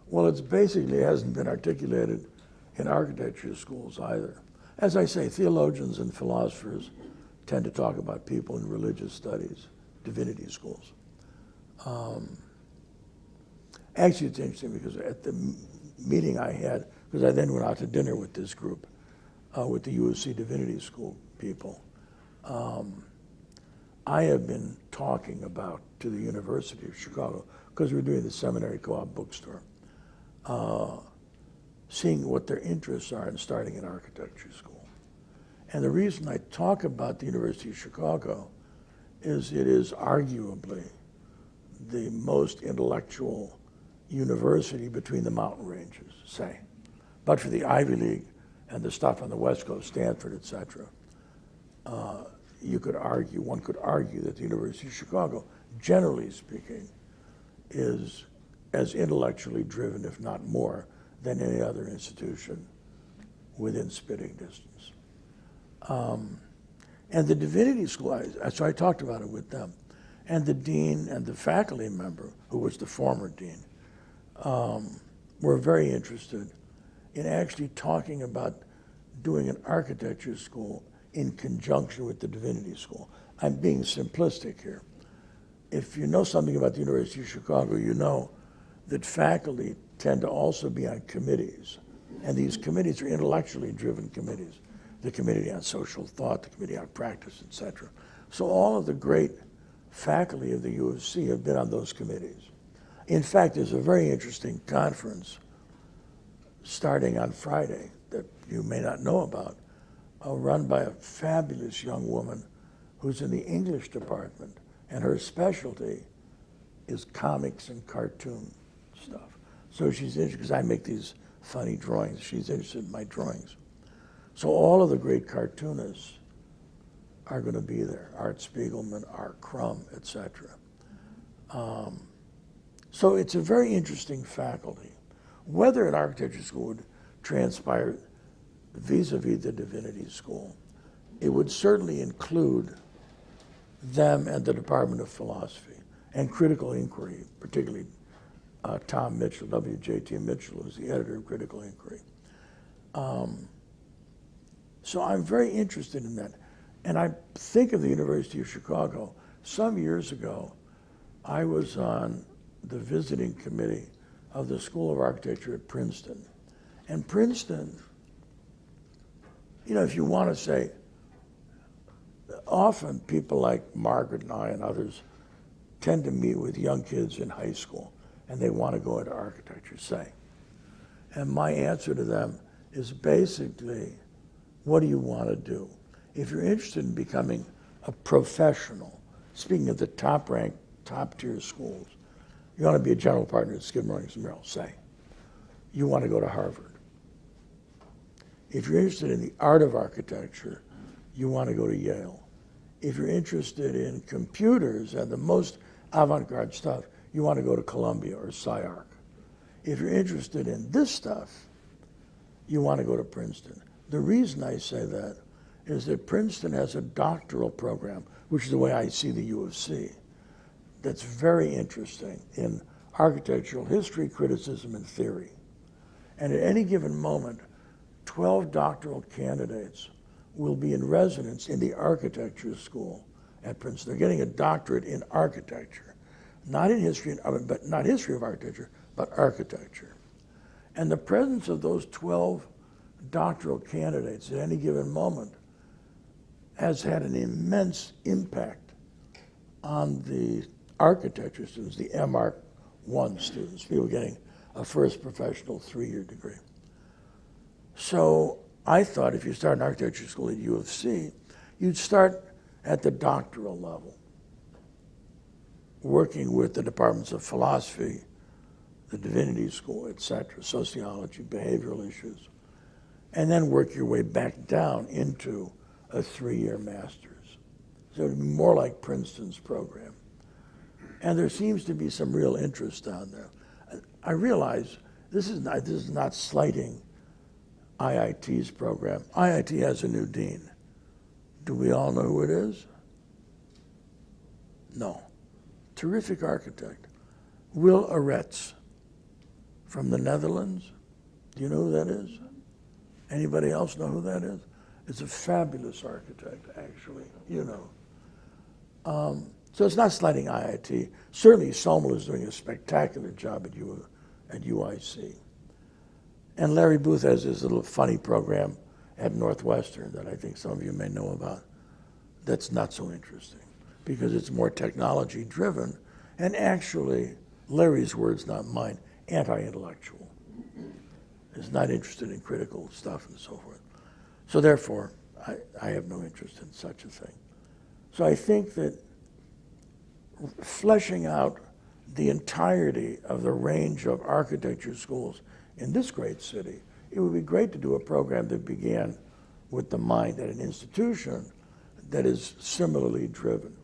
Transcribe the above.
Well, it's basically hasn't been articulated in architecture schools either. As I say, theologians and philosophers tend to talk about people in religious studies, divinity schools. Actually, it's interesting because at the meeting I had, because I then went out to dinner with this group, with the U of C Divinity School people, I have been talking about to the University of Chicago, because we're doing the seminary co-op bookstore, seeing what their interests are in starting an architecture school. And the reason I talk about the University of Chicago is it is arguably the most intellectual university between the mountain ranges, say. But for the Ivy League and the stuff on the West Coast, Stanford, et cetera, one could argue that the University of Chicago, generally speaking, is as intellectually driven, if not more, than any other institution within spitting distance. And the Divinity School, so I talked about it with them, and the dean and the faculty member, who was the former dean, were very interested in actually talking about doing an architecture school in conjunction with the Divinity School. I'm being simplistic here. If you know something about the University of Chicago, you know that faculty tend to also be on committees, and these committees are intellectually driven committees. The Committee on Social Thought, the Committee on Practice, et cetera. So all of the great faculty of the U of C have been on those committees. In fact, there's a very interesting conference starting on Friday that you may not know about, run by a fabulous young woman who's in the English department, and her specialty is comics and cartoon stuff. So she's interested, because I make these funny drawings, she's interested in my drawings. So all of the great cartoonists are going to be there, Art Spiegelman, Art Crumb, et cetera. So it's a very interesting faculty. Whether an architecture school would transpire vis-a-vis the Divinity School, it would certainly include them and the Department of Philosophy and Critical Inquiry, particularly Tom Mitchell, W.J.T. Mitchell, who's the editor of Critical Inquiry. So I'm very interested in that. And I think of the University of Chicago. Some years ago, I was on the visiting committee of the School of Architecture at Princeton. And Princeton, you know, if you want to say, often people like Margaret and I and others tend to meet with young kids in high school, and they want to go into architecture, say. And my answer to them is basically, what do you want to do? If you're interested in becoming a professional, speaking of the top-ranked, top-tier schools, you want to be a general partner at Skidmore, Owings & Merrill, say. You want to go to Harvard. If you're interested in the art of architecture, you want to go to Yale. If you're interested in computers and the most avant-garde stuff, you want to go to Columbia or SCI-Arc. If you're interested in this stuff, you want to go to Princeton. The reason I say that is that Princeton has a doctoral program, which is the way I see the U of C, that's very interesting in architectural history, criticism, and theory. And at any given moment, 12 doctoral candidates will be in residence in the architecture school at Princeton. They're getting a doctorate in architecture, not in history, but not history of architecture, but architecture. And the presence of those 12 doctoral candidates at any given moment has had an immense impact on the architecture students, the MArch-1 students, people getting a first professional 3-year degree. So I thought if you start an architecture school at U of C, you'd start at the doctoral level, working with the departments of philosophy, the Divinity School, et cetera, sociology, behavioral issues, and then work your way back down into a 3-year master's. So it'd be more like Princeton's program. And there seems to be some real interest down there. I realize this is not slighting IIT's program. IIT has a new dean. Do we all know who it is? No. Terrific architect. Will Aretz from the Netherlands. Do you know who that is? Anybody else know who that is? It's a fabulous architect, actually, you know. So it's not slighting IIT. Certainly Somel is doing a spectacular job at UIC. And Larry Booth has this little funny program at Northwestern that I think some of you may know about that's not so interesting because it's more technology driven and actually, Larry's words, not mine, anti-intellectual. Is not interested in critical stuff and so forth. So therefore, I have no interest in such a thing. So I think that fleshing out the entirety of the range of architecture schools in this great city, it would be great to do a program that began with the mind at an institution that is similarly driven.